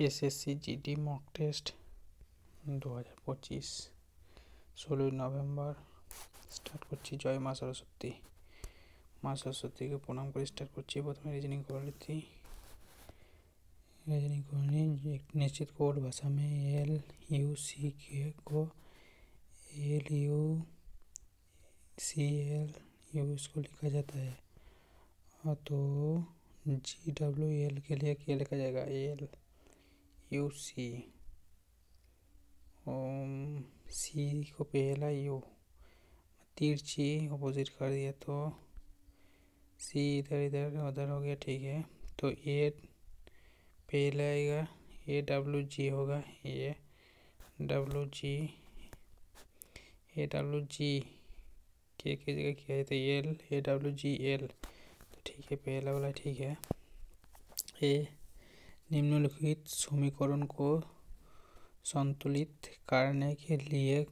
SSC GD mock test 2025 16 November start করছি। জয় মা সরস্বতী। মা সরস্বতীকে প্রণাম করে স্টার্ট করছি। প্রথমে रीजनिंग कर लेती। रीजनिंग करनी एक निश्चित कोड भाषा में एल यू सी के को L U C L U इसको लिखा जाता है, तो जी डब्ल्यू एल के लिए क्या लिखा जाएगा? एल यू सी, सी को पहला यू तिरछी अपोजिट कर दिया तो सी इधर इधर उधर हो गया, ठीक है। तो ए पहला आएगा, ए डब्ल्यू जी होगा, ए डब्ल्यू जी के जगह क्या है? तो L A W G L, तो ठीक है, पहला वाला ठीक है। ए निम्नलिखित समीकरण को संतुलित करने के लिए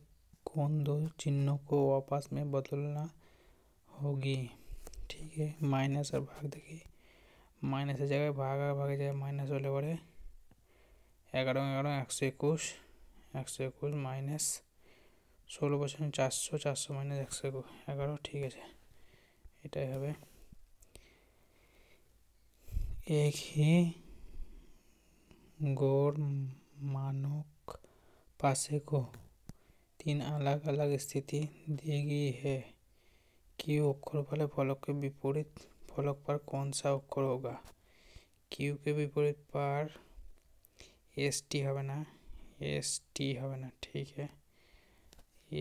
कौन दो चिन्हों को आपस में बदलना होगी? ठीक है, माइनस और भाग। देखिए माइनस जगह भागा भागे जाए माइनस वाले बड़े 11 11 121 माइनस 16% 400 माइनस 111, ठीक है। এটাই হবে। एक ही गौर मानक पासे को 3 अलग अलग स्थिति दी गई है। क्यू अक्षर वाले फलक के विपरीत फलक पर कौन सा अक्षर होगा? क्यू के विपरीत पर एस टी হবে না, एस टी হবে না, ठीक है।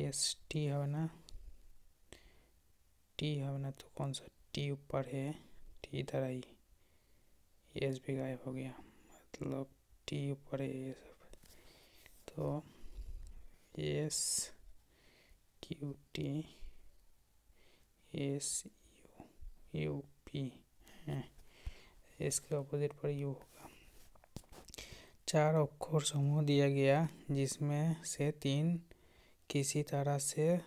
एस टी হবে না, टी হবে না, तो कौन सा टी ऊपर है? टी इधर आई, एस भी गायब हो गया, मतलब टी ऊपर है ये सब। तो S Q T S U P है, इसके अपोजिट पर यू होगा। 4 अक्षर समूह दिया गया जिसमें से 3 किसी तरह से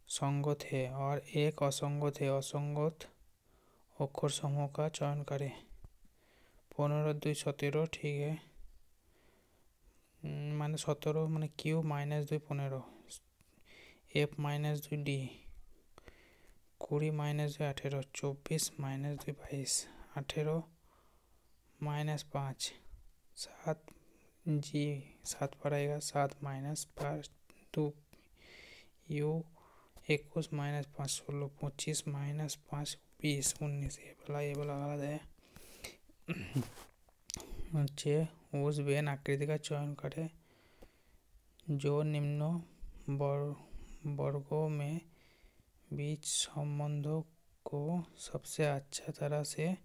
संगत है और एक असंगत है। असंगत अक्षर समूह का चयन करें। 15 2 17, ठीक है। माने 17 माने Q minus 2 15, F minus 2 D 20 minus 2 18, 24 minus 2 22, 18 minus 5 7, जी 7 पर आएगा, 7 माइनस 5 2, यू 21 माइनस 5 16, 25 माइनस 5 20 19, ये वाला गलत है। नीचे उस वेन आकृति का चयन करें जो निम्न वर्गों में बीच संबंधों को सबसे अच्छी तरह से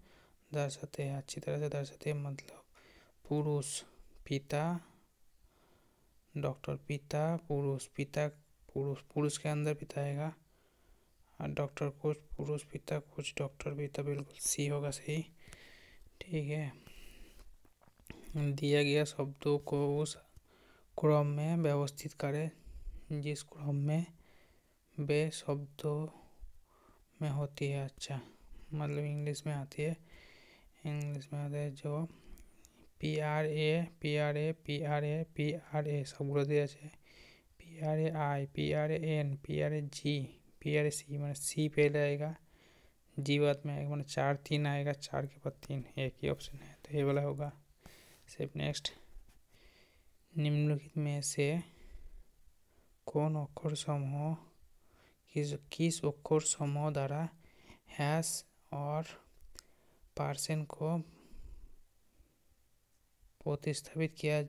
दर्शाते हैं। मतलब पुरुष पिता डॉक्टर, पिता पुरुष, पिता पुरुष के अंदर पिता आएगा, और डॉक्टर कोच पुरुष पिता कोच डॉक्टर पिता, बिल्कुल सी होगा सही, ठीक है। दिया गया शब्दों को उस क्रम में व्यवस्थित करें जिस क्रम में वे शब्दों में होती है। अच्छा, मतलब इंग्लिश में आती है, जो पी आर ए सबগুলো दिया है। PRAI PRAN PRAG PRAC, मैंने सी पहले आएगा, जी बाद में आएगा, मैंने 4 3 आएगा, 4 के बाद 3, एक ही ऑप्शन है, तो ये वाला होगा। सिर्फ नेक्स्ट, निम्नलिखित में से कौन अक्षर समूह किस अक्षर समूह द्वारा हैश और % को प्रतिस्थापित किया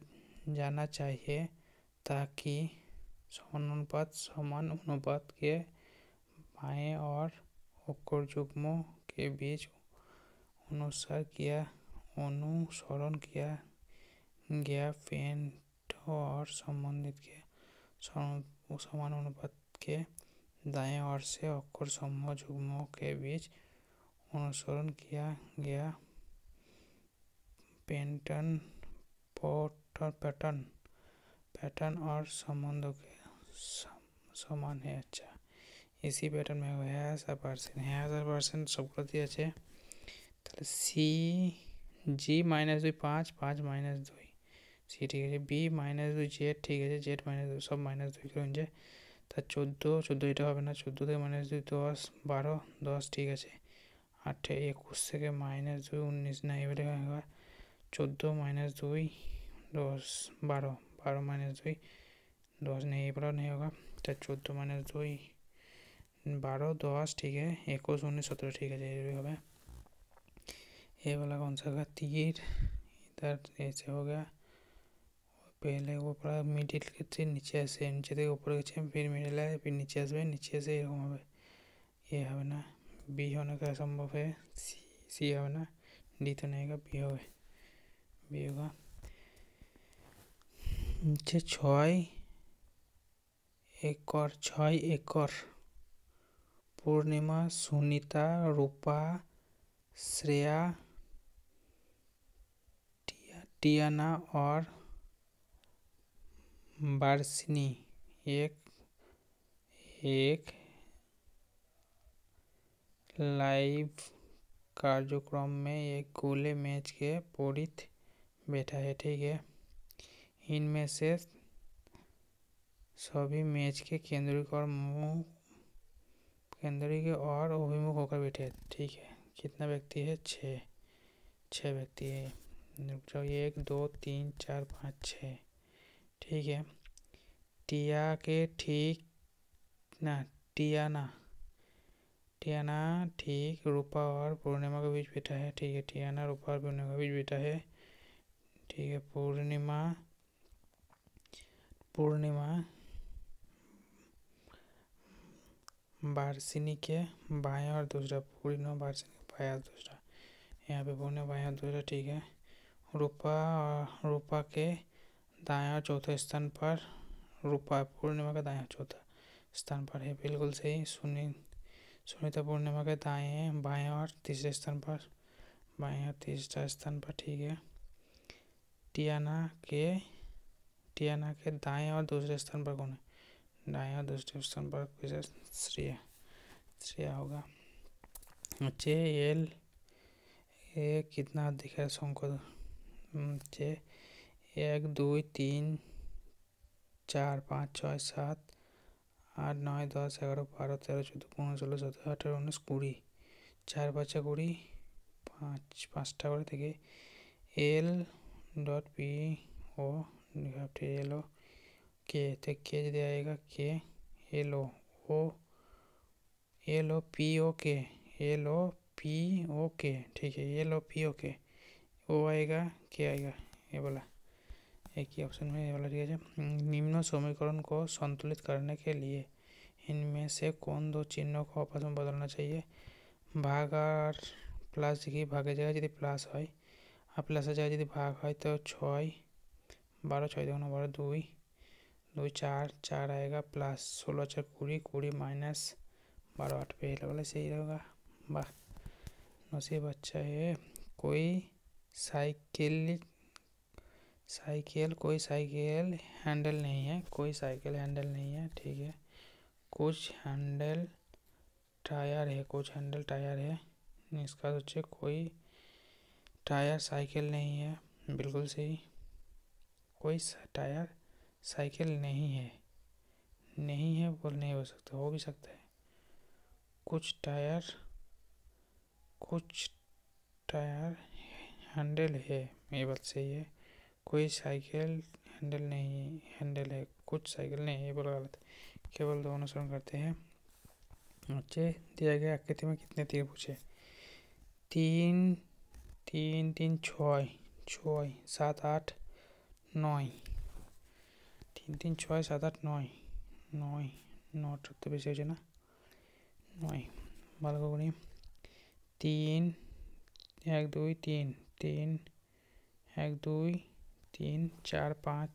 जाना चाहिए ताकि समान अनुपात के बाएं और अक्षर युग्मों के बीच अनुसरण किया गया पेंट और संबंधित के समान अनुपात के दाएं ओर से अक्षर समूह युग्मों के बीच अनुसरण किया गया पैटर्न और संबंधों के समान है। अच्छा, इसी पैटर्न में हैश और % सबको दिया है। তাহলে সি জি মাইনাস 2 5 5 মাইনাস 2 সি ঠিক আছে বি মাইনাস 2 জেড ঠিক আছে জেড মাইনাস 2 সব মাইনাস 2 করুন যে তার 14 এটা হবে না 14 থেকে মাইনাস 2 10 12 10 ঠিক আছে 8 21 থেকে মাইনাস 2 19 না এবারে 14 माइनस 2 10 12 12 माइनस 2 10 नहीं ये वाला नहीं होगा तो 14 माइनस 2 12 10 ठीक है 21 19 17 ठीक है ये होगा ये वाला कौन सा होगा तीर इधर ऐसे हो गया पहले ऊपर मिडिल के नीचे से ऊपर फिर मिडिल है फिर नीचे से ये है ना बी होने का संभव है सी है ना डी तो नहीं होगा बी होगा बी होगा नीचे 6 एकड़ पूर्णिमा सुनीता रूपा श्रेया टियाना और बार्सिनी एक लाइव कार्यक्रम में एक गोले मैच के पोड़ित बैठा है ठीक है इनमें से सभी मैच के केंद्रिक और अभिमुख होकर बैठे हैं ठीक है कितना व्यक्ति है 6 व्यक्ति है 1 2 3 4 5 6 ठीक है टियाना ठीक रूपा और पूर्णिमा के बीच बैठा है ठीक है टियाना रूपा और पूर्णिमा के बीच बैठा है ठीक है पूर्णिमा बार्सिनी के बाएं और दूसरा पूर्णिमा बार्सिनी के बाएं और दूसरा यहाँ पे पूर्णिमा बाएं और दूसरा ठीक है रूपा के दाएं और चौथे स्थान पर रूपा पूर्णिमा का दाएं चौथा स्थान पर है बिल्कुल सही सुनीता पूर्णिमा के दाएं बाएं और तीसरे स्थान पर बाएं और तीसरा स्थान पर ठीक है टियाना के दाएं और दूसरे स्थान पर कौन है दाएं और दूसरे स्थान पर श्रेया होगा अच्छे एल ए कितना दिखा संको 1 2 3 4 5 6 7 8 9 10 11 12 13 14 15 16 17 18 19 20 4 5 20 5টা করে থেকে L dot P O L O K यदि आएगा के एल ओ पी ओ के ठीक है एल ओ पी ओ के ओ आएगा के आएगा ये वाला एक ही ऑप्शन में ये वाला ठीक है निम्न समीकरण को संतुलित करने के लिए इनमें से कौन दो चिन्हों को आपस में बदलना चाहिए भाग और प्लस देखिए भागे जगह यदि प्लस है और प्लस जगह यदि भाग है तो 6 12 6 2 12 2 2 4 आएगा प्लस 16 4 20 20 माइनस 12 8 पहले वाला सही रहेगा वाह नसीब अच्छा है कोई साइकिल हैंडल नहीं है ठीक है कुछ हैंडल टायर है इसका सोचे कोई टायर साइकिल नहीं है बिल्कुल सही कोई टायर साइकिल नहीं है बोल नहीं हो सकता हो भी सकता है कुछ टायर हैंडल है ये बात सही है कोई साइकिल हैंडल है कुछ साइकिल नहीं है बोला गलत केवल दो अनुसरण करते हैं अच्छे दिया गया आकृति में कितने तीर पूछे 3 3 3 6 7 8 9 3 3 6 7 8 9 तो बेसि हो ना 9 ভালো করে 3 1 2 3 3 1 2 3 4 5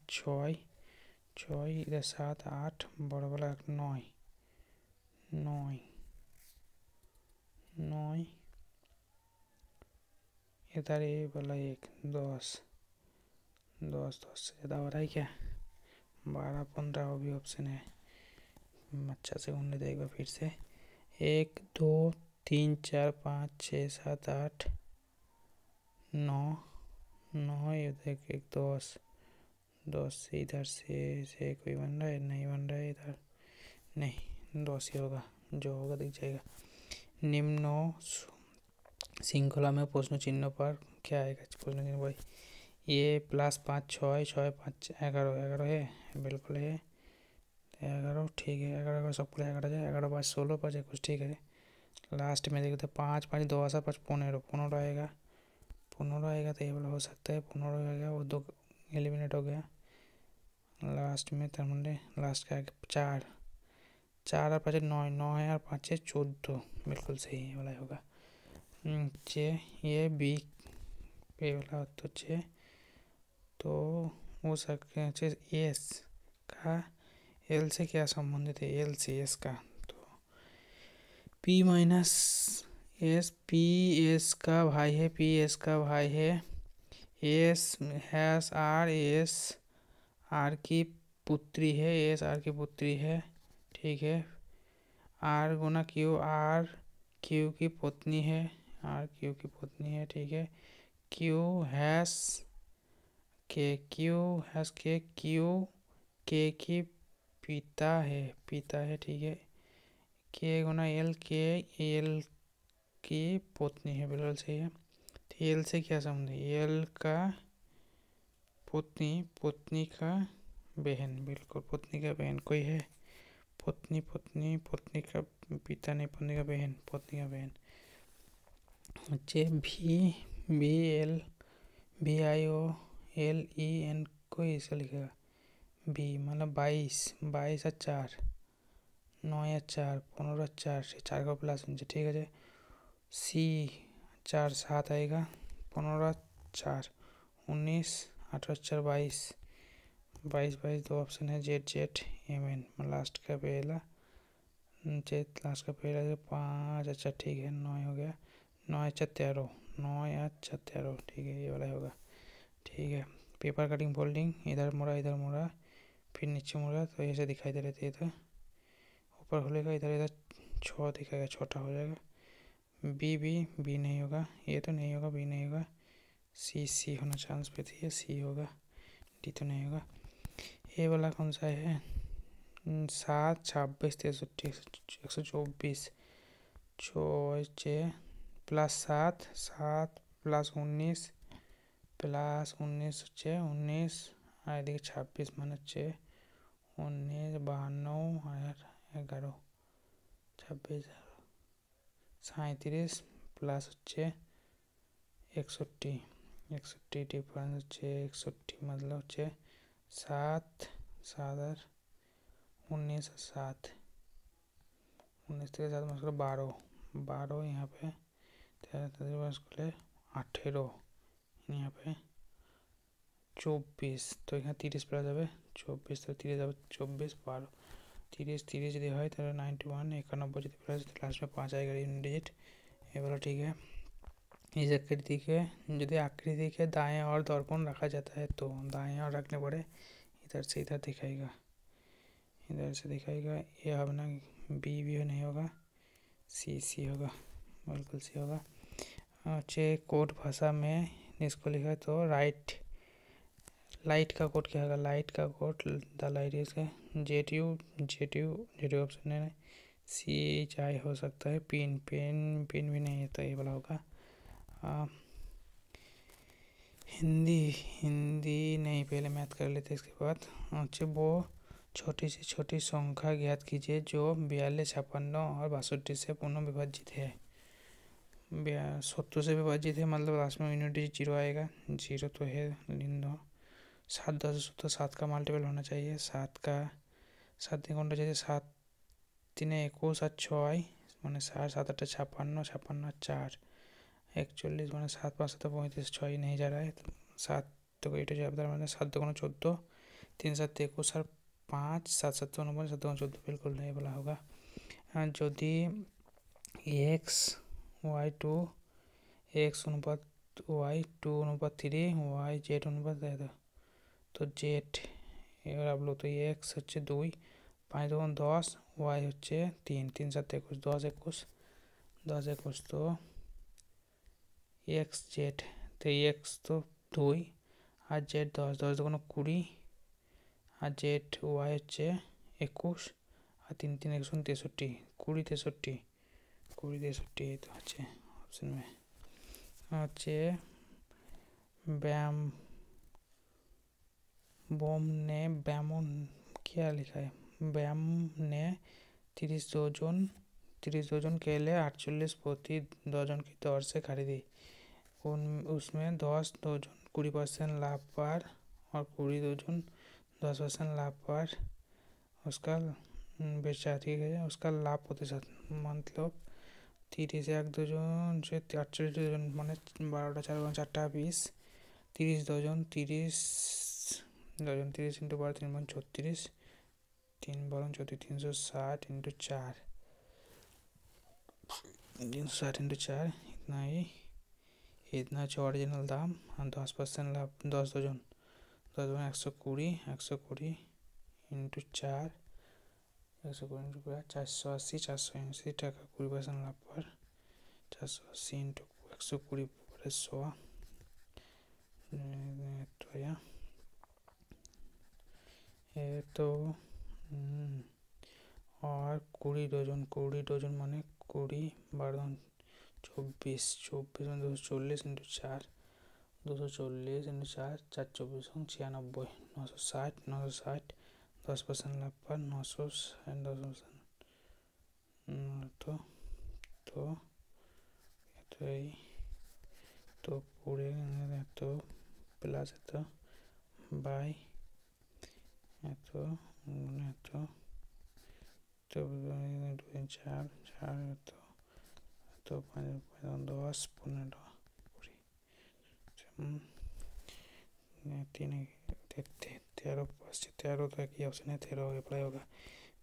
6 इधर 7 8 बड़ा वाला 9 इधर ये वाला 1 10 से ज़्यादा हो रहा है क्या 12 15 भी ऑप्शन है अच्छा से उन्हें देगा फिर से 1 2 3 4 5 6 7 8 9 9 इधर एक 10 10 से इधर से कोई बन रहा है, नहीं बन रहा है इधर, नहीं 10 ही होगा, जो होगा दिख जाएगा। निम्न श्रृंखला में प्रश्न चिन्ह पर क्या आएगा? प्रश्न चिन्ह भाई ये +5 6 6 5 11 11 है, बिल्कुल है 11, ठीक है 11 सबको 11 जाए, 11 5 16 5 21, ठीक है। लास्ट में देखते 5 5 2 8 5 15 15 आएगा, 15 आएगा तो ये वाला हो सकता है, 15 आ गया, वो 2 एलिमिनेट हो गया। लास्ट में तमने लास्ट का 4 4 और 5 9 9 है और 5 है 14, बिल्कुल सही है वाला होगा। चे ये बी पे वाला तो चे तो हो सकते हैं एस का एल से क्या संबंधित है? एल से एस का तो P minus S, P S का भाई है, पी एस का भाई है, S has R, S R की पुत्री है, एस आर की पुत्री है, ठीक है। आर गुना क्यू, आर क्यू की पत्नी है, आर क्यू की पत्नी है, ठीक है। क्यू हैस के, क्यू हैस के, क्यू के की पिता है, पिता है, ठीक है। के गुना एल, के एल की पत्नी है, बिल्कुल सही है। तो एल से क्या संबंध है? एल का पत्नी, पत्नी का बहन, बिल्कुल पत्नी का बहन कोई है, पत्नी पत्नी पत्नी का पिता नहीं, पत्नी का बहन, पत्नी का बहन। अच्छे भी B L B I O L E N को ऐसा लिखेगा बी, मतलब 22 22 और 4 9 या 4 15 4 से 4 का प्लस नीचे, ठीक है। सी 4 7 आएगा, 15 4 19 18 4 22 22 22 दो ऑप्शन है, Z Z M N, last का पहला जेड, लास्ट का पहला 5, अच्छा ठीक है 9 हो गया, 9 अच्छा 13, 9 अच्छा 13, ठीक है ये वाला होगा, ठीक है। पेपर कटिंग फोल्डिंग, इधर मुड़ा फिर नीचे मुड़ा तो ऐसे दिखाई दे रहे थे, इधर ऊपर खुलेगा, इधर इधर 6 दिखाएगा, छोटा हो जाएगा। बी बी बी नहीं होगा, ये तो नहीं होगा, बी नहीं होगा। सी सी होना चांस पे थी, सी होगा, डी तो नहीं होगा। ये वाला कौन सा है? 7 26 63 124 +7 7 +19 +19 6 19 আর এদিকে 26 মানে হচ্ছে 19 52 আর 11 26 37 প্লাস হচ্ছে 61 61 ডিফারেন্স হচ্ছে 61 मतलब হচ্ছে 7 7 আর 19 और 7 19 থেকে 7 मास 12 12 यहाँ पे 13 मास 18 यहाँ पे 24 তো এখানে 30 প্লাস হবে 24 তো 30 যাবে 24 12 30 30 যদি হয় তাহলে 91 91 যদি প্লাস लास्ट में 5 आएगा यूनिट डिजिट, ये वाला ठीक है। इस आकृति के दाएं और दर्पण रखा जाता है तो दाएं और रखने पड़े, इधर से इधर दिखाएगा, इधर से दिखाएगा, ये अपना बी भी नहीं होगा, सी सी होगा, बिल्कुल सी होगा। अच्छे कोड भाषा में इसको लिखा है तो लाइट का कोड क्या होगा? लाइट का code the light is Z you option है, सी चाहे हो सकता है, पिन पिन पिन भी नहीं है तो ये वाला होगा। हिंदी हिंदी नहीं, पहले मैथ कर लेते इसके बाद। अच्छा वो छोटी से छोटी संख्या ज्ञात कीजिए जो 42 56 और 62 से पुनः विभाजित है। 70 से विभाजित है मतलब लास्ट में यूनिट डिजिट 0 आएगा, 0 तो है लिन दो। 7 10 तो 7 का मल्टीपल होना चाहिए, 7 का 7 दिन घंटा चाहिए, 7 3 21 और 6 মানে 7 7 8 56 56 4 41 মানে 7 5 7 35 6 नहीं जा रहा है, 7 तो कोई तो जवाब मतलब 7 2 14 3 7 21 और 5 7 7 49 7 14 बिल्कुल नहीं बोला होगा। যদি एक्स वाई 2 एक्स অনুপাত वाई 2 অনুপাত 3 वाई जेड অনুপাত তো জেড, এবার ভাবলো তো এক্স হচ্ছে 2 5 2 10 ওয়াই হচ্ছে 3 3 7 21 10 21 10 21 তো एक्स जेड তো এই এক্স তো 2 আর জেড 10, 10 দুগুণ 20 আর জেড ওয়াই হচ্ছে 21 আর 3 3 1 63, 20 63, 20 63 এই তো আছে অপশন में হচ্ছে। ব্যামন क्या लिखा है, ব্যাম ने 30 डजन केले 48 प्रति डजन की दर से खरीदी। उसमें 10 डजन 20% लाभ पर और 20 डजन 10% लाभ पर उसका बेचा, ठीक है। उसका लाभ प्रतिशत मतलब 30 एक डजन से 48 डजन মানে 12টা 4 4টা 20, 30 dozen 30 dozen 30 into 12 3 36, 3 12 34 360 into 4, 360 into 4 इतना ही, इतना है ओरिजिनल दाम और 10% लाभ। 10 डजन 120 120 इंटू 4 120 इंटू 480 480 টাকা 20% লাভ पर 480 इंटू 120 पर 100 तो या ये तो और 20 डजन माने 20 12 24 24 में 240 इंटू 4 240 इंटू 4 4 24 96 960 10% लाभ पर 960 10%, तो यही तो पूरे तो प्लस तो बाई तो 4 तो 5 10 15 13 13 तो एक ही ऑप्शन है, 13 अप्लाई होगा।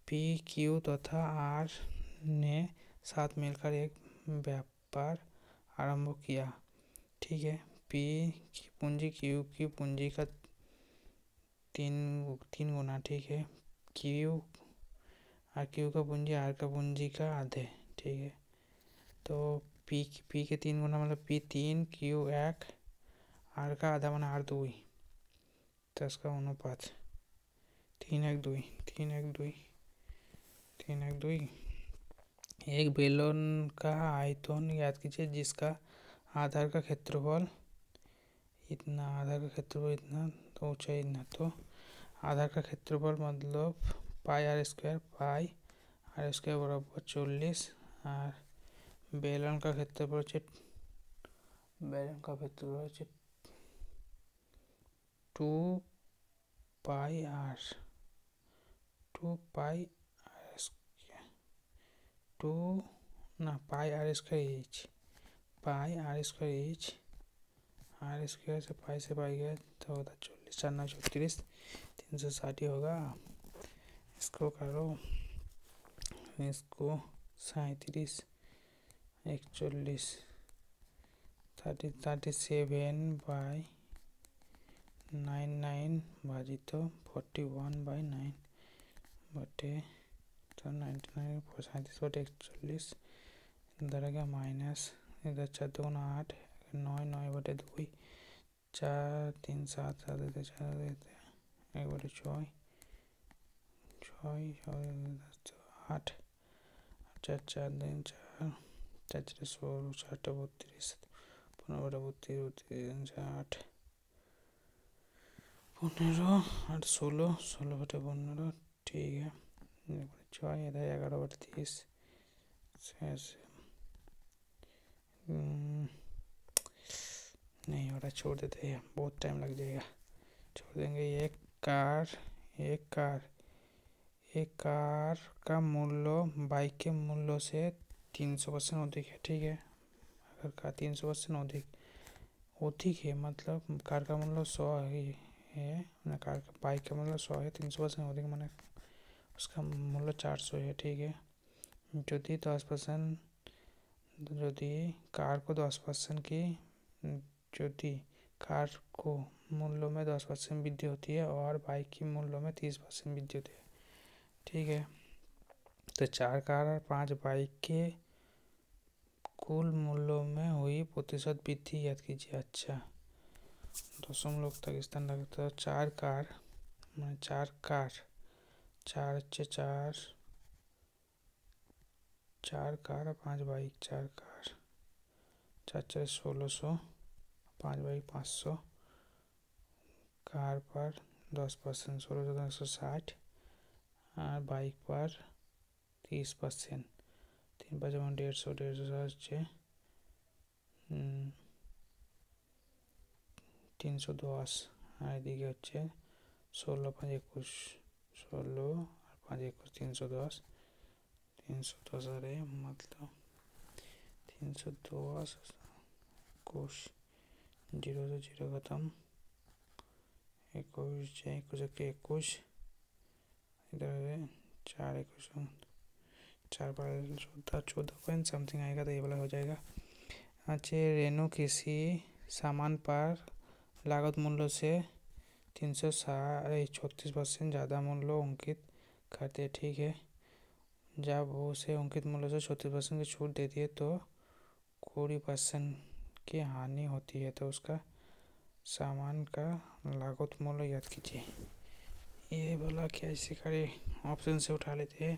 पी क्यू तथा आर ने साथ मिलकर एक व्यापार आरंभ किया, ठीक है। पी की पूंजी क्यू की पूंजी का 3 गुना, ठीक है। क्यू का पूंजी आर का पूंजी का आधे, ठीक है। तो पी के 3 गुना मतलब पी 3 क्यू 1 आर का आधा माना आर 2, तो इसका अनुपात 3 1 2 3 1 2 3 1 2। एक बेलन का आयतन याद कीजिए जिसका आधार का क्षेत्रफल इतना, आधार का क्षेत्रफल इतना तो ऊंचाई इतना, तो आधार का क्षेत्रफल मतलब पाई आर स्क्वायर बराबर 40 और बेलन का क्षेत्रफल 2 pi r pi r square h r square से पाई गया तो होता 40 4 9 34 360 होगा। इसको करो, इसको 37 41 37/99 भाजित 41/9 बटे तो 99 37/41 इधर आ गया माइनस, इधर 4 2 8 9 9 बटे 2 4 3 7 7 देते 4 देते 1 बटे 6 8 4 4 दिन 4 4 4 16 4 32 15 बटे 32 8 15 8 16 16 बटे 15, ठीक है। 6 इधर 11 बटे 30 नहीं हो रहा, छोड़ देते हैं, बहुत टाइम लग जाएगा, छोड़ देंगे। एक कार का मूल्य बाइक के मूल्य से 300% अधिक है, ठीक है। अगर कार 300% अधिक है मतलब कार का मूल्य 100 है, बाइक का मूल्य 100 है, 300% अधिक माने उसका मूल्य 400 है, ठीक है। यदि 10% कार को 10% की यदि कार को मूल्य में 10% वृद्धि होती है और बाइक की मूल्य में 30% वृद्धि होती है, ठीक है। तो 4 कार और 5 बाइक के कुल मूल्यों में हुई प्रतिशत वृद्धि याद कीजिए। अच्छा, दशमलव तक स्थान लगता है। 4 कार, मैंने 4 कार, 4 अच्छे 4, 4 कार और 5 बाइक, 4 कार, 4 4 1600, 5 बाइक 500, कार पर 10%, 16 160, और बाइक पर 30%, 3 5 150, 150 310, আর এদিকে হচ্ছে 16 5 21, 16 আর 5 21, 310, 310 আরে मतलब 310 21, 0 से 0 खत्म, 21 जाए 21 के 21, इधर है 4 21, 4 12 14 14 पॉइंट समथिंग आएगा, तो ये वाला हो जाएगा। अच्छा, रेनू किसी सामान पर लागत मूल्य से 336% ज़्यादा मूल्य अंकित करते हैं, ठीक है। जब वो उसे अंकित मूल्य से 36% की छूट देती है तो 20% की हानि होती है, तो उसका सामान का लागत मूल्य याद कीजिए। ये बोला कैसे करें, ऑप्शन से उठा लेते हैं।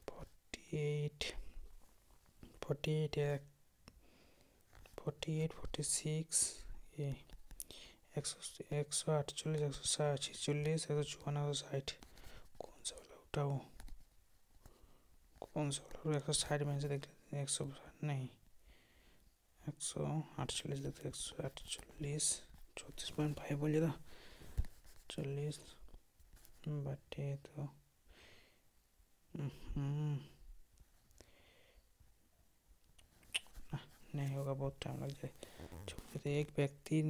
48 48 48 46, ये 148 148 146 154 160, कौन सा वाला उठाओ, कौन सा वाला 160 में से देख लेते हैं। 100 नहीं, 148 देखते, 148 34.5 बोलिए था, 40 बटे तो नहीं होगा, बहुत टाइम लग जाए। एक व्यक्ति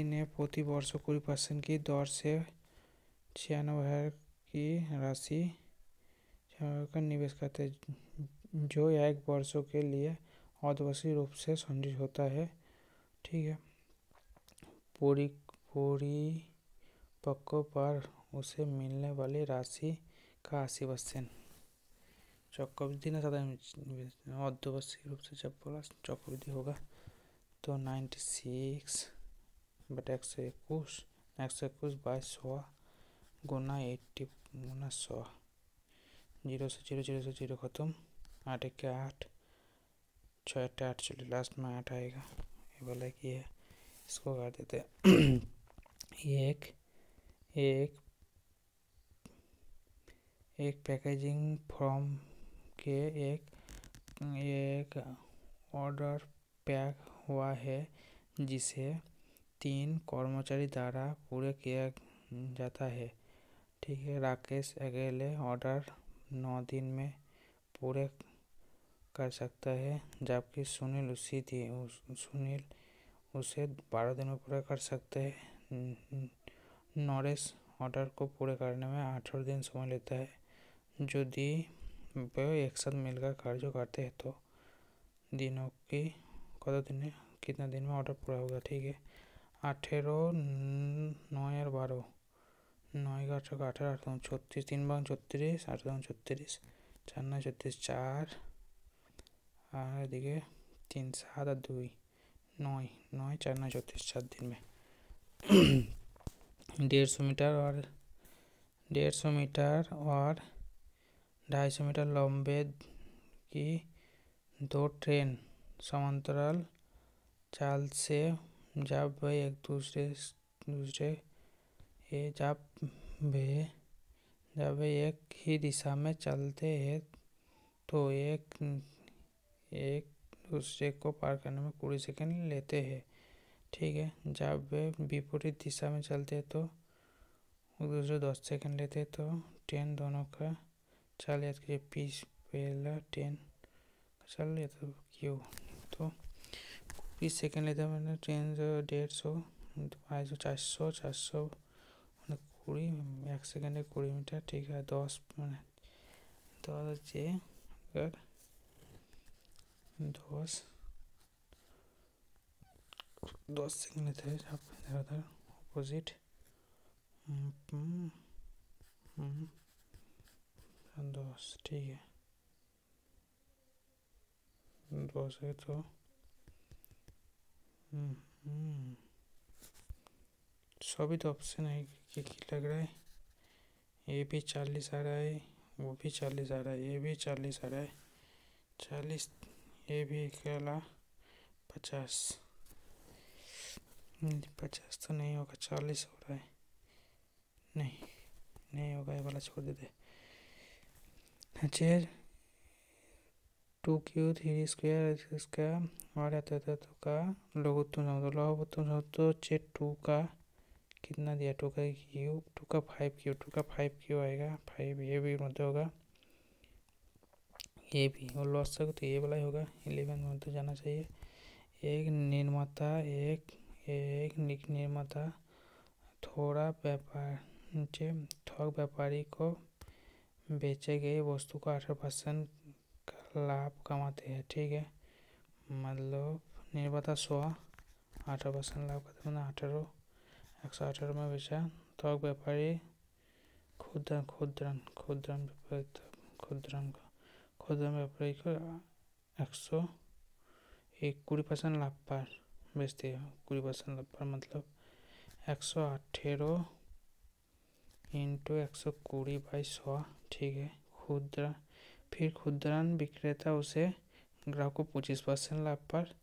ने प्रति वर्ष 20% की दर से 96,000 की राशि का निवेश करते हैं, जो 1 वर्षों के लिए अवश्य रूप से संचित होता है, ठीक है। परिपक्व पर उसे मिलने वाली राशि का 80% चक्रवृद्धि ना साधारण अर्धवार्षिक रूप से, जब बोला चक्रवृद्धि होगा तो 96 बटा 121, 121 बाईस 100 गुना 80 गुना 100, 0 से 0 0 से 0 खत्म, 8 1 8, 6 8 8 चलिए लास्ट में 8 आएगा, ये वाला की है, इसको कर देते हैं। एक पैकेजिंग फर्म के एक ऑर्डर पैक हुआ है जिसे 3 कर्मचारी द्वारा पूरा किया जाता है, ठीक है। राकेश अकेले ऑर्डर 9 दिन में पूरे कर सकता है, जबकि सुनील उसे 12 दिन में पूरा कर सकते हैं। नरेश ऑर्डर को पूरे करने में 18 दिन समय लेता है। यदि वे एक साथ मिलकर कार्य करते हैं तो दिनों की कितना दिन में ऑर्डर पूरा होगा, ठीक है। 18 9 और 12, 9 का 18 18 8 36, 3 बार 36, 8 36, 4 9 36 4, আর এদিকে 3 7 আর 2 9 9 4 9 36, 4 दिन में 150 मीटर और 250 मीटर लंबे की 2 ट्रेन समांतराल चाल से जब वे एक दूसरे जब वे एक ही दिशा में चलते हैं तो एक दूसरे को पार करने में 20 सेकंड लेते हैं, ठीक है। जब वे विपरीत दिशा में चलते हैं तो एक दूसरे 10 सेकंड लेते हैं, तो ट्रेन दोनों का चाल याद कीजिए। पहला ट्रेन चल रहा तो क्यों, तो 20 सेकंड लेते हैं, मैंने ट्रेन जो 150 250 400 400 20 1 सेकंड 20 मीटर, ठीक है। 10 मैंने 10 अच्छे अगर 10 सेकंड लेते हैं इधर उधर अपोजिट 10, ठीक है। 2 से तो सभी तो ऑप्शन है कि लग रहा है। ये भी 40 आ रहा है, वो भी 40 आ रहा है, ये भी 40 आ रहा है, 40, ये भी अकेला 50। 50 तो नहीं होगा, 40 हो रहा है। नहीं नहीं होगा, ये वाला छोड़ देते। अच्छा 2Q3² और आता था तो का लघुत्तम तो 2 का कितना दिया, 2 का क्यूब, 2 का 5Q, 2 का 5Q आएगा 5, ये भी मतलब होगा, ये भी और लॉस तक तो ये वाला ही होगा। 11 में तो जाना चाहिए। एक निर्माता थोड़ा व्यापार थोक व्यापारी को बेचे गए वस्तु का 18% का लाभ कमाते हैं। ठीक है, मतलब निर्माता 18% लाभ करते हैं, 118 में बेचा। थोक व्यापारी खुदरन व्यापारी को 20% लाभ पर बेचते हैं। 20% लाभ पर मतलब 118 इंटू 120/100। ठीक है, खुदरन विक्रेता उसे ग्राहक को 25% लाभ पर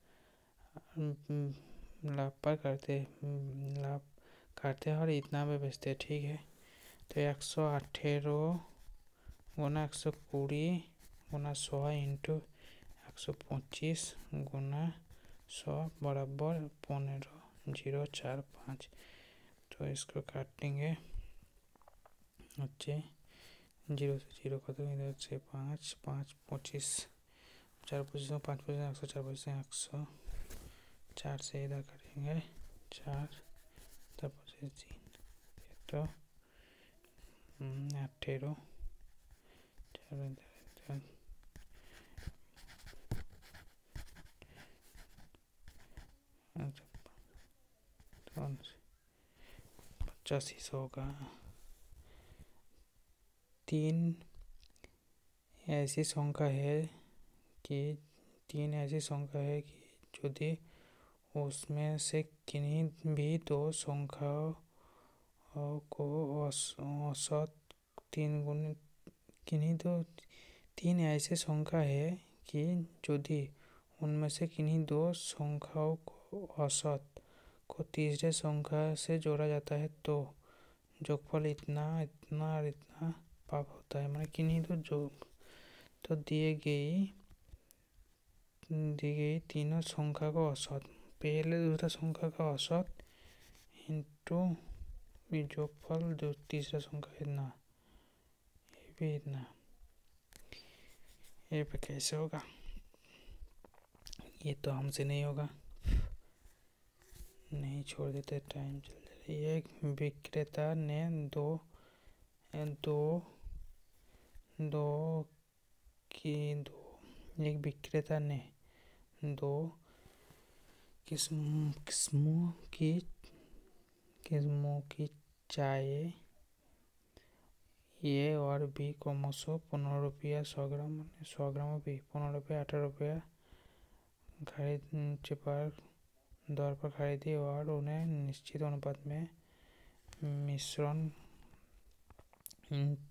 करते हैं और इतना में बेचते हैं। ठीक है, तो 118 गुना 120 गुना 100 इंटू 125 गुना 100 बराबर 15,045। तो इसको काटेंगे, अच्छे 0 से 0 खत्म, इधर से 5 5 25 4 25 5 25 100 4 25 100 4 से इधर करेंगे 4 तब 3 तो 18 85 होगा। 3 ऐसी संख्या है कि यदि उसमें से किन्हीं भी दो संख्याओं को औसत 3 ऐसी संख्या है कि यदि उनमें से किन्हीं दो संख्याओं को औसत को तीसरे संख्या से जोड़ा जाता है तो जोगफल इतना इतना और इतना प्राप्त होता है। मतलब किन्हीं तो दी गई तीनों संख्या का औसत, पहले दूसरा संख्या का औसत इंटू जोगफल जो तीसरा संख्या इतना, ये भी इतना, ये पे कैसे होगा? ये तो हमसे नहीं होगा, नहीं छोड़ देते, टाइम चल जाए। एक विक्रेता ने एक विक्रेता ने दो किस्मों की चाय ए और बी क्रमशः 15 रुपया 100 ग्राम 15 रुपया 18 रुपया दर पर खरीदी और उन्हें निश्चित अनुपात में मिश्रण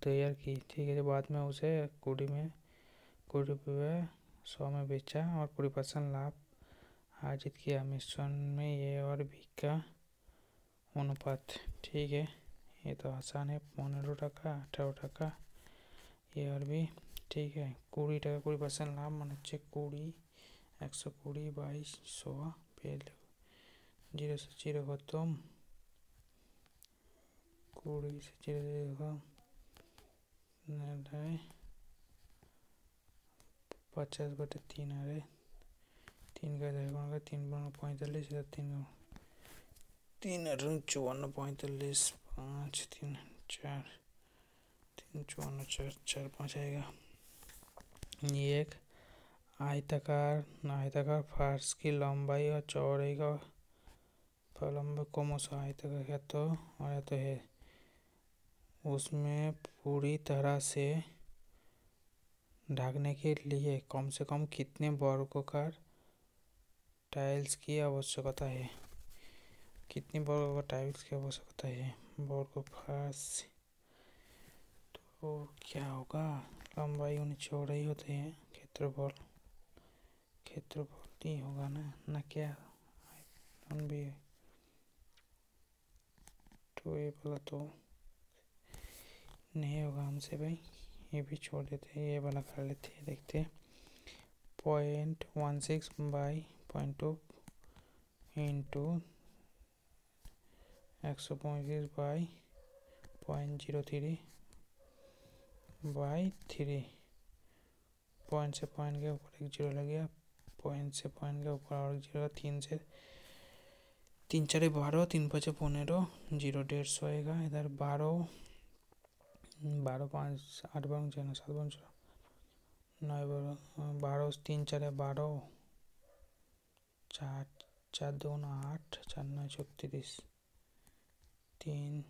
तैयार की। ठीक है, बाद में उसे 20 रुपये 100 में बेचा और 20% लाभ अर्जित किया। मिश्रण में ए और बी का अनुपात। ठीक है, ये तो आसान है, 15 টাকা 18 টাকা ए और बी। ठीक है, 20 টাকা 20% लाभ मान 20 120/100 पहले 0 से 0 खत्म, 20 से 0 खत्म 50/3 आ रहे, 3 का 3 45 इधर 3 3 54 45 5 3 4 3 54 4 4 5 आएगा। ये एक आयताकार फार्स की लंबाई और चौड़ाई का लंबा क्रमशः आयताकार क्या तो है, उसमें पूरी तरह से ढकने के लिए कम से कम कितने वर्गाकार टाइल्स की आवश्यकता है? कितनी वर्गाकार टाइल्स की आवश्यकता है? वर्गाकार से तो क्या होगा, लंबाई उन्हें चौड़ाई होते हैं, क्षेत्रफल ही होगा ना क्या भी है। तो ये वाला तो नहीं होगा हमसे भाई, ये भी छोड़ देते हैं, ये वाला कर लेते हैं। देखते हैं 0.16 by 0.2 into 135 by 0.03 by 3। Point से पॉइंट के ऊपर एक जीरो लग गया, पॉइंट से पॉइंट के ऊपर और एक जीरो, 3 से 3 4 12, 3 5 15, 0 150 आएगा इधर। 12 5 8 बार 7 बार 9 बार 12, 3 4 12, 4 4 2 8, 4 9 36, 3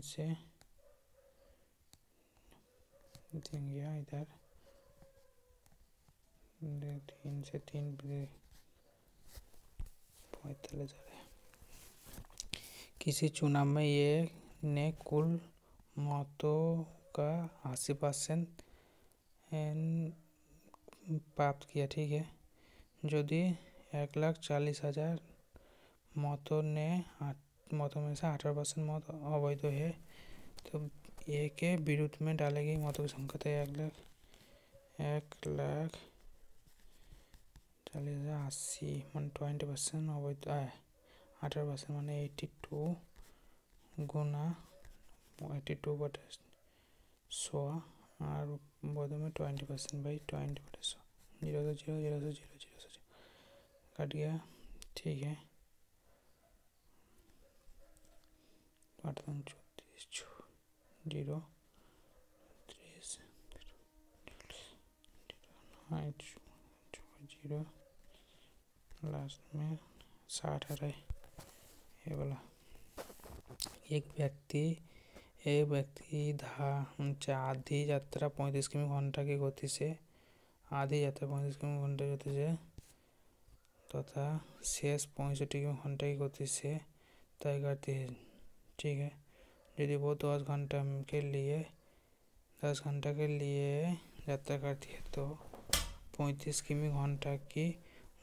से 3 गया इधर, 3 से 3 45 है। किसी चुनाव में ये ने कुल मतों का 80% प्राप्त किया, ठीक है। यदि 1,40,000 मतों में से 18% मत अवैध है तो ए के विरुद्ध में डाले गई मतों की संख्या है 1,40,080 मान 20% अवैध है, 18% माने 82 गुना 82/100 और वैध में 20% बाई 20/100, 0 से 0 0 से 0 0 से 0 कट गया, ठीक है। 34 0 30 0 लास्ट में 60 आ रहा है ये वाला। एक व्यक्ति आधी यात्रा 35 किमी घंटा की गति से तथा शेष 65 किमी घंटा की गति से तय करती है, ठीक है। यदि वो 10 घंटा के लिए यात्रा करती है तो 35 किमी घंटा की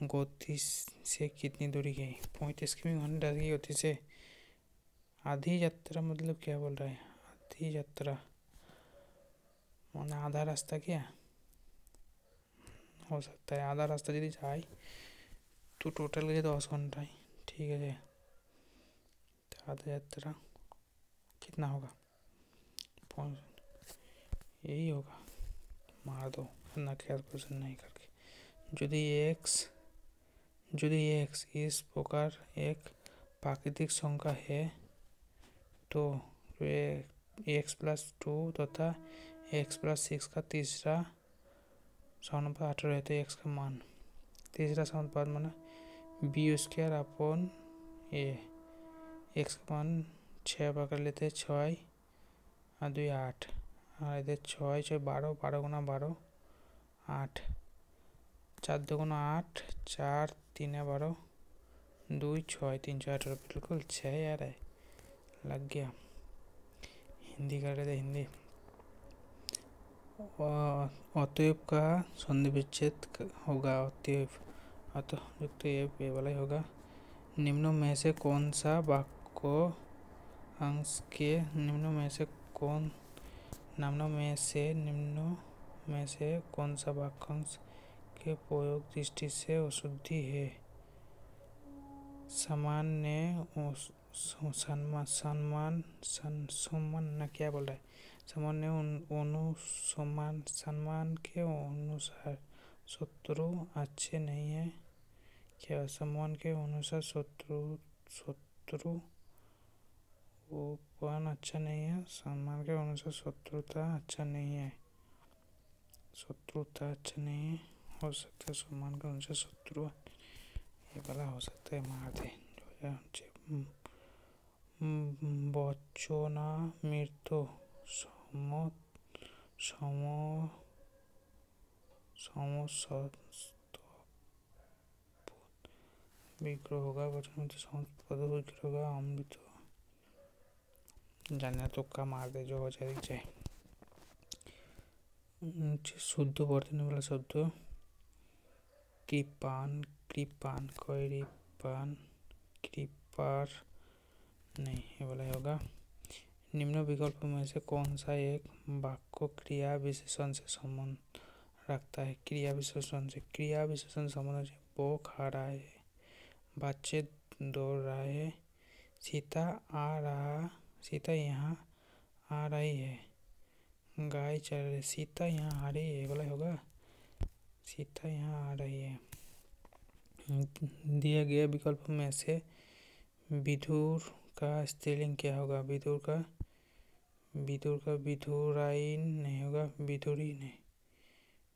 गति से कितनी दूरी गई? 35 किमी घंटा की गति से आधी यात्रा मतलब क्या बोल रहा है? आधी यात्रा माने आधा रास्ता क्या हो सकता है? आधा रास्ता यदि जाए तो टोटल गए 10 घंटा ही, ठीक है जी। तो आधा यात्रा कितना होगा? यही होगा, मार दो ना, कैलकुलेशन नहीं करके। यदि एक्स इस प्रकार एक प्राकृतिक संख्या है तो x+2 तथा x+6 का तीसरा समानुपात 18 है तो x का मान, तीसरा समानुपात माना b² x का मान 6 पकड़ लेते हैं, 6 और 2 8 और इधर 6 6 12, 12 गुना 12 8, 4 2 गुना 8, 4 3 12, 2 6 3 4 18, बिल्कुल 6 यार है, लग गया। हिंदी कर रहे थे, हिंदी। अतएव का संधि विच्छेद होगा, अतः युक्त ये वाला ही होगा। निम्नों में से कौन सा वाक्यांश के प्रयोग दृष्टि से अशुद्धि है? सामान्य अनुसमान के अनुसार शत्रु अच्छे नहीं है क्या? सम्मान के अनुसार शत्रुपन अच्छा नहीं है, सम्मान के अनुसार शत्रुता अच्छा नहीं है, हो सकता है सम्मान के अनुसार शत्रु, ये वाला हो सकता है। मार दे বচনা মৃত্যু সম সম समस्त विग्रह होगा, वचन में समस्त पद विग्रह होगा, अमृत जाने तुक्का मार दे जो हो जाए दिख जाए। शुद्ध वर्तने वाला शब्द कृपान, कृपान, कृपान, कृपार नहीं, ये वाला होगा। निम्न विकल्प में से कौन सा एक वाक्य क्रिया विशेषण से संबंध रखता है? क्रिया विशेषण से संबंध है। वो खा रहा है, बच्चे दौड़ रहा है, सीता यहाँ आ रही है, गाय चल रही, सीता यहाँ आ रही है, बोला होगा सीता यहाँ आ रही है। दिया गया विकल्प में से विदुर का स्त्रीलिंग क्या होगा? विदुर का विदुराइन नहीं होगा, विदुरी नहीं,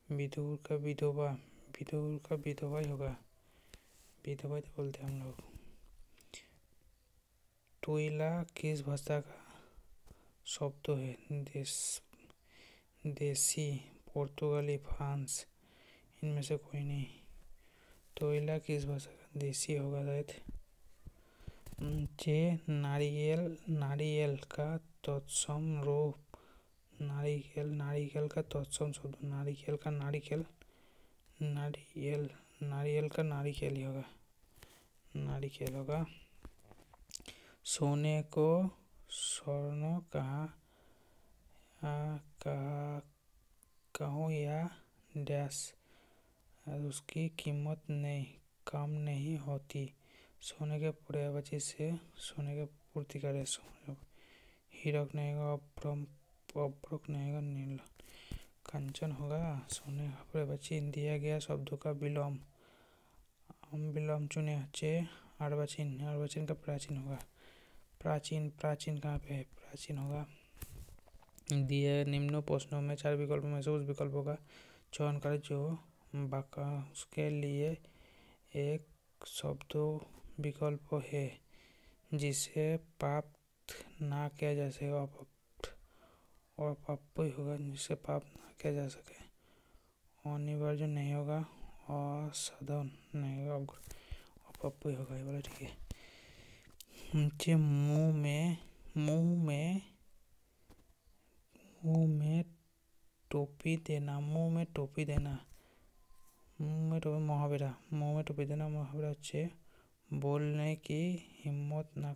विदुर का विधवा ही होगा, विधवा तो बोलते हम लोग। टोइला किस भाषा का शब्द है? देसी, पुर्तगाली, फ्रांस, इनमें से कोई नहीं। टोइला किस भाषा का? देसी होगा शायद। नारियल का तत्सम रूप, नारियल का तत्सम शब्द, नारियल का नारियल ही होगा, नारियल होगा। सोने को स्वर्ण कहूँ या डैश, उसकी कीमत कम नहीं होती। सोने के पर्यायवाची से सोने के पूर्ति करे, हीरक नहीं होगा, अब्रक नहीं होगा, नील कंचन होगा। सोने का पर्यायवाची। दिया गया शब्दों का विलोम चुने अर्वाचीन का प्राचीन होगा, प्राचीन कहाँ पे है? प्राचीन होगा। दिए निम्न प्रश्नों में 4 विकल्पों में से उस विकल्पों का चयन करें जो वाक्यांश के लिए एक शब्द विकल्प है जिसे प्राप्त ना किया जा सके, अपाप्य होगा, जिसे प्राप्त ना किया जा सके, अनिवार्य नहीं होगा, असाधारण नहीं होगा, अपाप्य होगा, ये वाला ठीक है। मुंह में टोपी देना, मुहावरा अच्छे बोलने की हिम्मत ना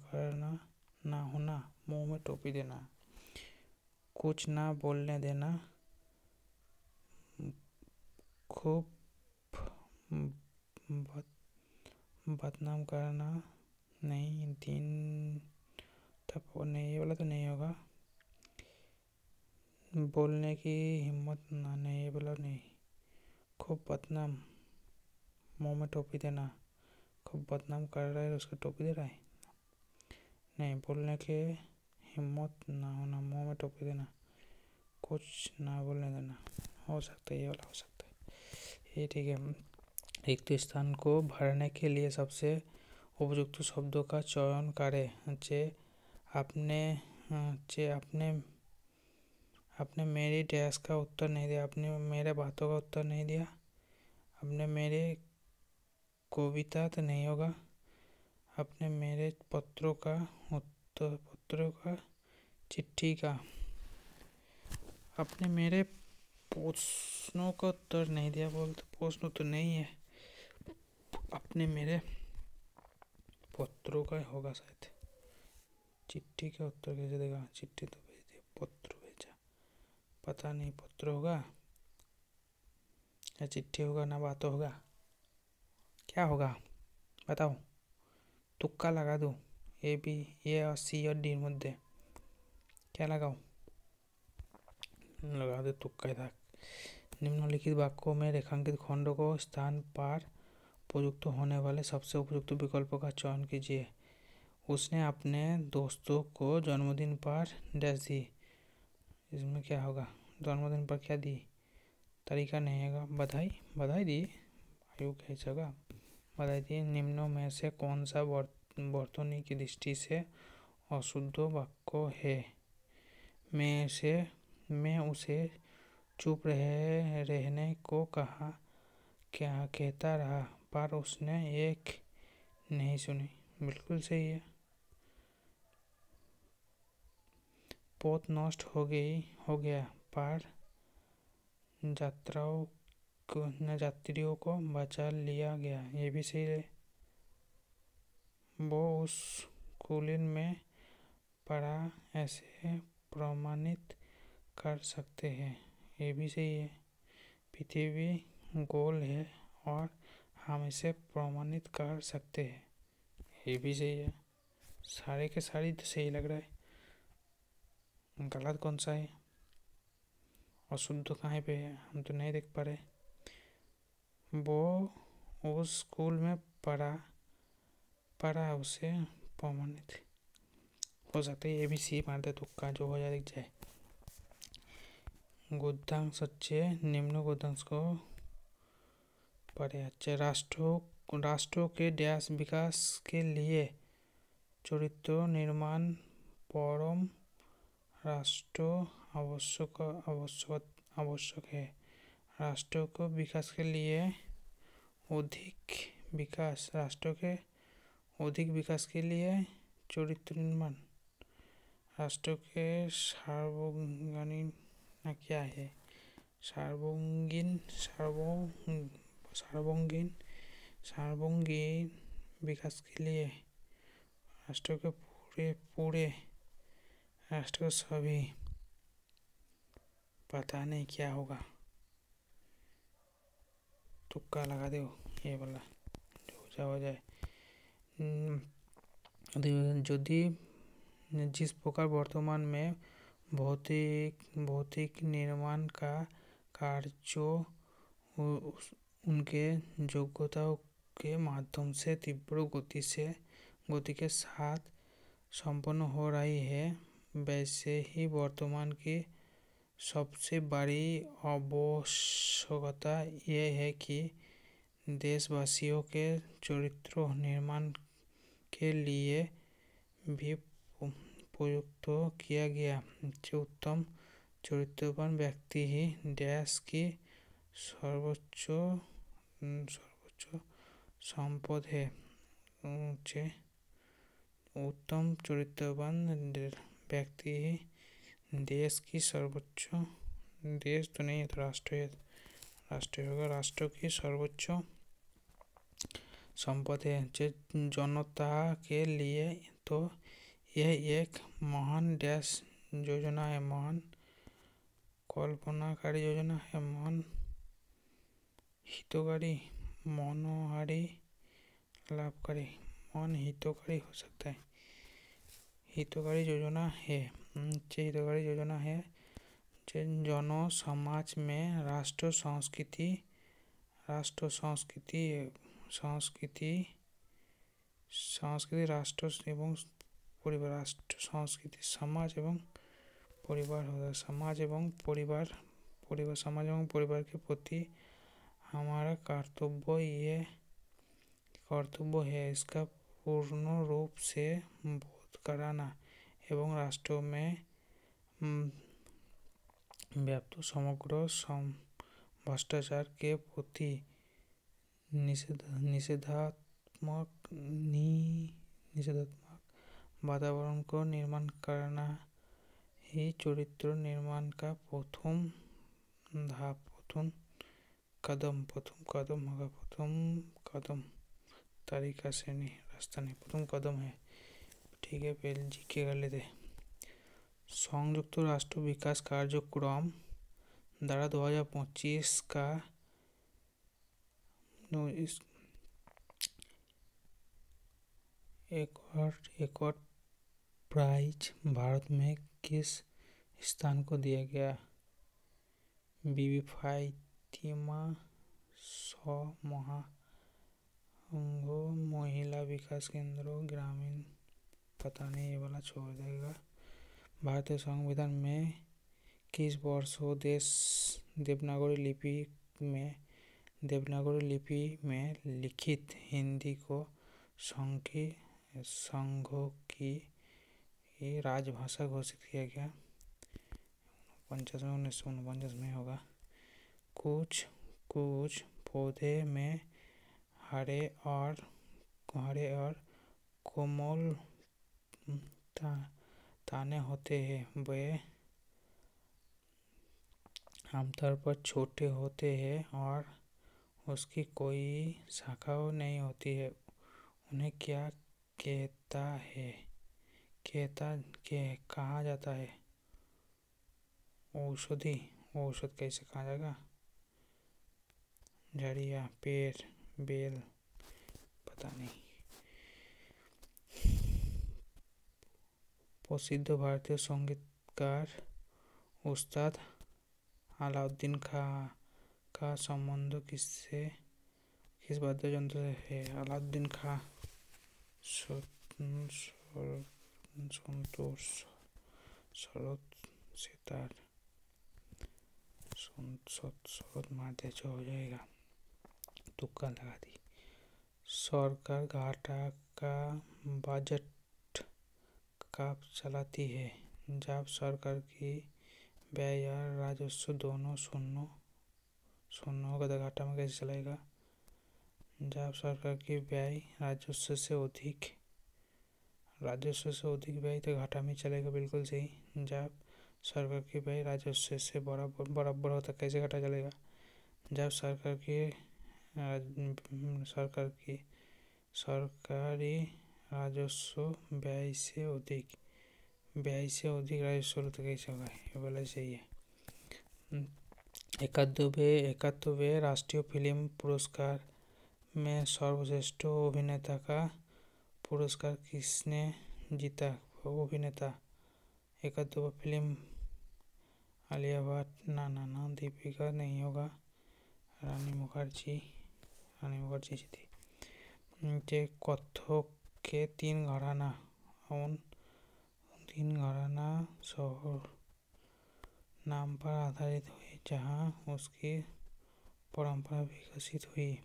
होना, मुंह में टोपी देना। कुछ ना बोलने देना, खूब बदनाम करना नहीं, दिन थप्पड़ नहीं, ये वाला तो नहीं होगा। बोलने की हिम्मत ना, नहीं, ये वाला नहीं। खूब बदनाम, मुंह में टोपी देना, खूब बदनाम कर रहा है उसको टोपी दे रहा है, नहीं। बोलने की हिम्मत ना होना, मुंह में टोपी देना, कुछ ना बोलने देना, हो सकता है, ये वाला हो सकता है, ये ठीक है। रिक्त स्थान को भरने के लिए सबसे उपयुक्त शब्दों का चयन करें। आपने मेरी डैश का उत्तर नहीं दिया, आपने मेरे बातों का उत्तर नहीं दिया, आपने मेरे कविता तो नहीं होगा, आपने मेरे पत्रों का चिट्ठी का, आपने मेरे प्रश्नों का उत्तर नहीं दिया, बोलते प्रश्न तो नहीं है, आपने मेरे पत्रों का होगा शायद, चिट्ठी का उत्तर कैसे देगा? चिट्ठी तो भेज दिया, पत्र भेजा, पता नहीं पत्र होगा या चिट्ठी होगा, ना बात होगा, क्या होगा बताओ, तुक्का लगा दो, ए और सी और डी मध्य क्या लगाओ? लगा दे तुक्का था। निम्नलिखित वाक्यों में रेखांकित खंडों को स्थान पर उपयुक्त होने वाले सबसे उपयुक्त विकल्पों का चयन कीजिए। उसने अपने दोस्तों को जन्मदिन पर डैश दी, इसमें क्या होगा? जन्मदिन पर क्या दी? तरीका नहीं होगा, बधाई दी, आयु कैसे होगा? बधाई दी। निम्नों में से कौन सा वर्तनी की दृष्टि से अशुद्ध वाक्य है। मैं उसे चुप रहने को कहता रहा, पर उसने एक नहीं सुनी। बिल्कुल सही है। पोत नष्ट हो गया, पर यात्रियों को बचा लिया गया। ये भी सही है। वो उस कुलीन में पड़ा, ऐसे प्रमाणित कर सकते हैं। ये भी सही है। पृथ्वी गोल है और हम इसे प्रमाणित कर सकते हैं। ये भी सही है। सारे के सारे तो सही लग रहा है। गलत कौन सा है? अशुद्ध कहाँ पे है? हम तो नहीं देख पा रहे। वो उस स्कूल में पढ़ा उसे प्रमाणित हो सकता है। ये भी सी मार दे, तुक्का जो हो जाए दिख जाए। गोदांश अच्छे निम्न गोदांश को पढ़े। अच्छे राष्ट्रों के देश विकास के लिए चरित्र निर्माण परम राष्ट्र आवश्यक है। राष्ट्रों को विकास के लिए राष्ट्रों के अधिक विकास के लिए चरित्र निर्माण राष्ट्रों के सार्वजनिक क्या है? सर्वांगीण विकास के लिए राष्ट्र के पूरे राष्ट्र सभी। पता नहीं क्या होगा, तुक्का लगा दो। ये वाला जो हो जाए। जिस प्रकार वर्तमान में भौतिक निर्माण का कार्य उनके योग्यताओं के माध्यम से तीव्र गति के साथ संपन्न हो रही है, वैसे ही वर्तमान की सबसे बड़ी आवश्यकता यह है कि देशवासियों के चरित्र निर्माण के लिए भी प्रयुक्त किया गया। उत्तम चरित्रवान व्यक्ति ही देश की सर्वोच्च संपद है। उत्तम चरित्रवान व्यक्ति ही देश की सर्वोच्च, देश तो नहीं है तो राष्ट्र होगा, राष्ट्र की सर्वोच्च संपद है। जनता के लिए तो यह एक महान देश योजना है, महान कल्पनाकारी योजना है, महान हितकारी, मनोहारी, लाभकारी, महान हितकारी हो सकता है। हितकारी योजना है। हितकारी योजना है जन समाज में राष्ट्र संस्कृति राष्ट्र एवं परिवार, राष्ट्र संस्कृति समाज एवं परिवार होगा। समाज एवं परिवार के प्रति हमारा कर्तव्य है इसका पूर्ण रूप से बोध कराना एवं राष्ट्र में व्याप्त समग्र भ्रष्टाचार के प्रति निषेधात्मक वातावरण को निर्माण करना ही चरित्र निर्माण का प्रथम कदम तरीका से नहीं, रास्ता नहीं, प्रथम कदम है। ठीक है, पहले जीके कर लेते। संयुक्त राष्ट्र विकास कार्यक्रम धारा 2025 का एक और प्राइज भारत में किस स्थान को दिया गया? बीबी फातिमा महिला विकास केंद्र ग्रामीण, पता नहीं, ये वाला छोड़ देगा। भारतीय संविधान में किस वर्ष को देवनागरी लिपि में लिखित हिंदी को संघ की की राजभाषा घोषित किया गया? 1949 में होगा। कुछ कुछ पौधे में हरे और कोमल ताने होते हैं। वे आमतौर पर छोटे होते हैं और उसकी कोई शाखाएं नहीं होती है। उन्हें क्या कहा जाता है? औषधि। औषध कैसे कहा जाएगा? झड़िया, पेड़, बेल, पता नहीं। प्रसिद्ध भारतीय संगीतकार उस्ताद अलाउद्दीन खां का संबंध किस वाद्य यंत्र से है? अलाउद्दीन खां संतूर, सरोद, सितार, सरोद मारते जो हो जाएगा। तुक्का लगा दी। सरकार घाटा का बजट कब चलाती है? जब सरकार की व्यय या राजस्व दोनों शून्य होगा तो घाटा में कैसे चलाएगा? जब सरकार की व्यय राजस्व से अधिक व्यय तो घाटा में चलेगा। बिल्कुल सही। जब सरकार की व्यय राजस्व से बराबर होता कैसे घाटा चलेगा? जब सरकारी राजस्व व्यय से अधिक राजस्व तो कैसे होगा? ये वाला सही है। 71वें राष्ट्रीय फिल्म पुरस्कार में सर्वश्रेष्ठ अभिनेता का पुरस्कार किसने जीता? अभिनेता 71वां फिल्म आलिया भट्ट, ना दीपिका नहीं होगा, रानी मुखर्जी जीती। कथक के 3 घराना उन 3 घराना शहर नाम पर आधारित हुई जहां उसकी परंपरा विकसित हुई।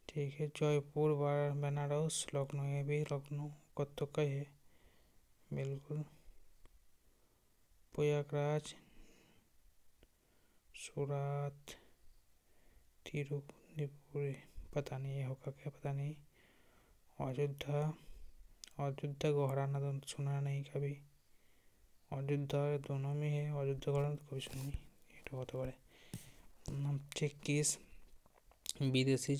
ठीक है। जयपुर, बनारस, लखनऊ, ये भी लखनऊ कथक का है। बिल्कुल। प्रयागराज, सूरत, तिरुपति, पता नहीं ये होगा क्या, पता नहीं। अयोध्या घराना तो सुना नहीं कभी। अयोध्या दोनों में है, अयोध्या घराना तो कभी सुना नहीं। ये तो बहुत बड़े। किस विदेशी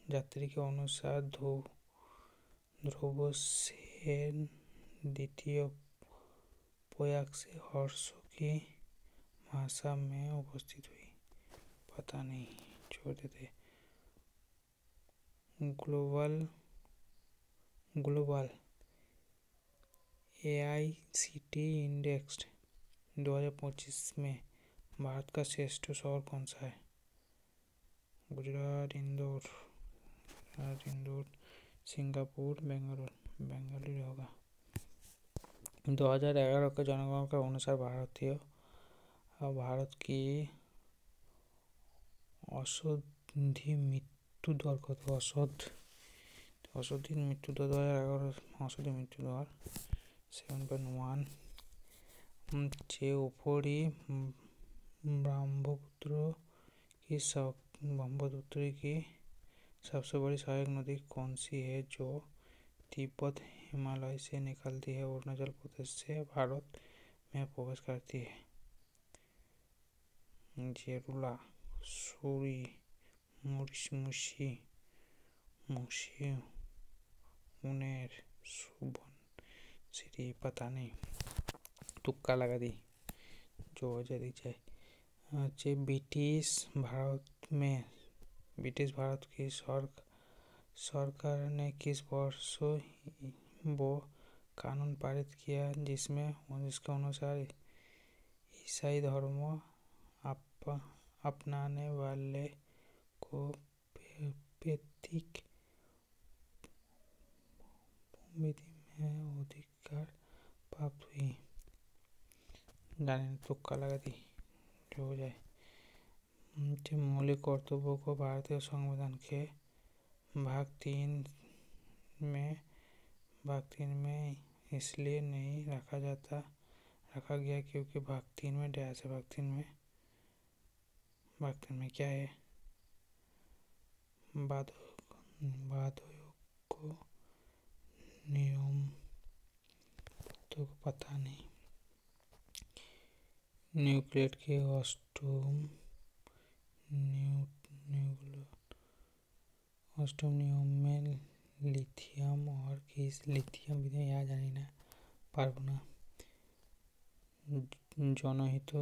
यात्री के अनुसार ध्रुव सेन द्वितीय प्रयाग से हर्षों की भाषा में उपस्थित हुई? पता नहीं, छोड़ देते। ग्लोबल AICTE इंडेक्स 2025 में भारत का श्रेष्ठ शहर कौन सा है? गुजरात, इंदौर, सिंगापुर, बेंगलुरु होगा। 2011 के जनगणना के अनुसार भारत की औसत मृत्यु दर कत? औसत मृत्यु दर 2011 औसत मृत्यु दर 7.1। जे ऊपरी ब्रह्मपुत्र की सबसे बड़ी सहायक नदी कौन सी है जो तिब्बत हिमालय से निकलती है अरुणाचल प्रदेश से भारत में प्रवेश करती है? जेरुला, सूरी, मुसी, उनेर, सुबनसिरी, पता नहीं। तुक्का लगा दी जो हो जाए दिख जाए। ब्रिटिश भारत की सरकार ने किस वर्ष वो कानून पारित किया जिसके अनुसार ईसाई धर्म अपनाने वाले को पैतृक भूमि में अधिकार प्राप्त हुई? जाने तुक्का लगा दी जो हो जाए। मौलिक कर्तव्यों को भारतीय संविधान के भाग 3 में भाग 3 में इसलिए नहीं रखा गया क्योंकि भाग 3 में डैश है। भाग 3 में क्या है? बाधों को नियम तो पता नहीं। न्यूक्लियट के অষ্টম নিয়ম में লিথিয়াম और किस লিথিয়াম भी याद जानी ना পারবো না। জনহিত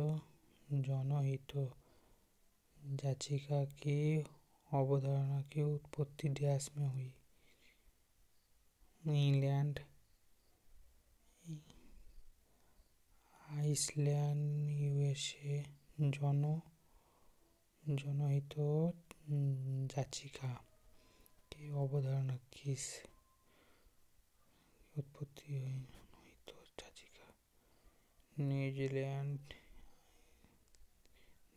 याचिका की अवधारणा की उत्पत्ति डैश में हुई? England, Iceland, USA. जनहित याचिका की अवधारणा किस उत्पत्ति हुई? जनहित याचिका न्यूजीलैंड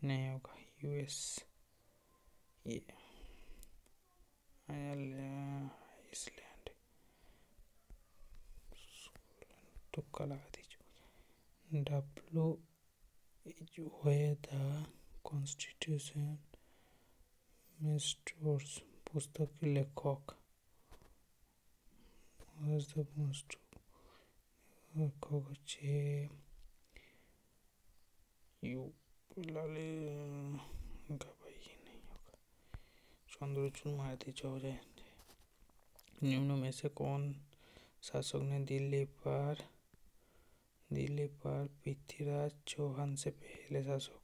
नहीं होगा, यूएस। आइसलैंड तुक्का लगा दीजिए। द कॉन्स्टिट्यूशन मेस्टोर्स पुस्तक के लेखक হচ্ছে चंद्रचूड़ मारुति चौहान। निम्न में से कौन शासक ने दिल्ली पर पृथ्वीराज चौहान से पहले शासक?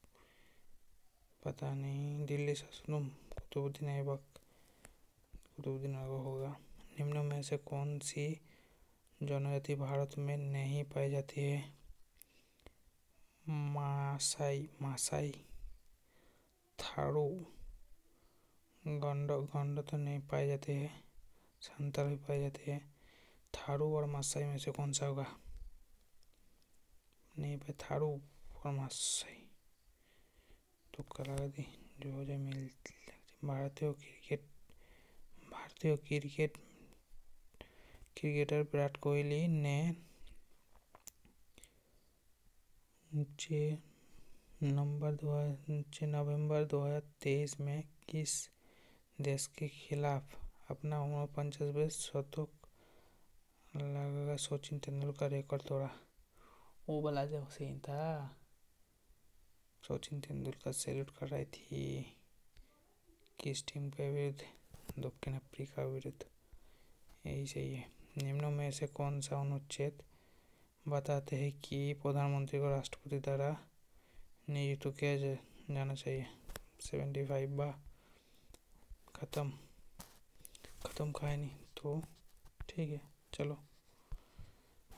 पता नहीं। दिल्ली शासक कुतुबुद्दीन ऐबक होगा। निम्न में से कौन सी जनजाति भारत में नहीं पाई जाती है? मासाई, थारू, गंड तो नहीं पाई जाती है। संताल भी पाई जाती है। थारू और मासाई में से कौन सा होगा? नहीं पाई, थारू और मासाई तुक्का लगा दी, जो हो जाए मिल। भारतीय क्रिकेटर विराट कोहली ने नवंबर 2023 में किस देश के खिलाफ अपना 49वां शतक लगाकर सचिन तेंदुलकर रिकॉर्ड तोड़ा? वो वाला जो सीन था, सचिन तेंदुलकर सैल्यूट कर रही थी किस टीम के विरुद्ध? दक्षिण अफ्रीका विरुद्ध। यही सही है। निम्नों में से कौन सा अनुच्छेद बताते हैं कि प्रधानमंत्री को राष्ट्रपति द्वारा नियुक्त किया जाना चाहिए? 75 बा। खत्म खाए नहीं तो ठीक है, चलो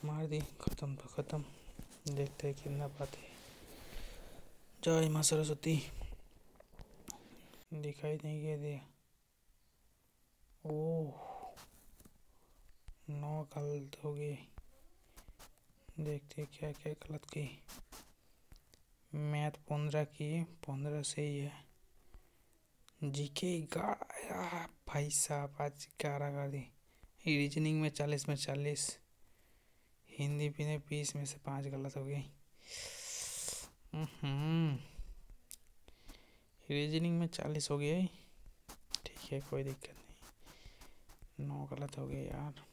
मार दी। खत्म तो खत्म, देखते हैं कितना पाते हैं। जय मां सरस्वती। दिखाई नहीं दिया। ओह, 9 गलत हो गए। देखते हैं क्या क्या गलत की। मैथ 15 की 15 सही है। जीके 11 भाई साहब, आज 11 कर दी। रीजनिंग में 40 में 40। हिंदी में 20 में से 5 गलत हो गई। रीजनिंग में 40 हो गया। ठीक है, कोई दिक्कत नहीं। 9 गलत हो गए यार।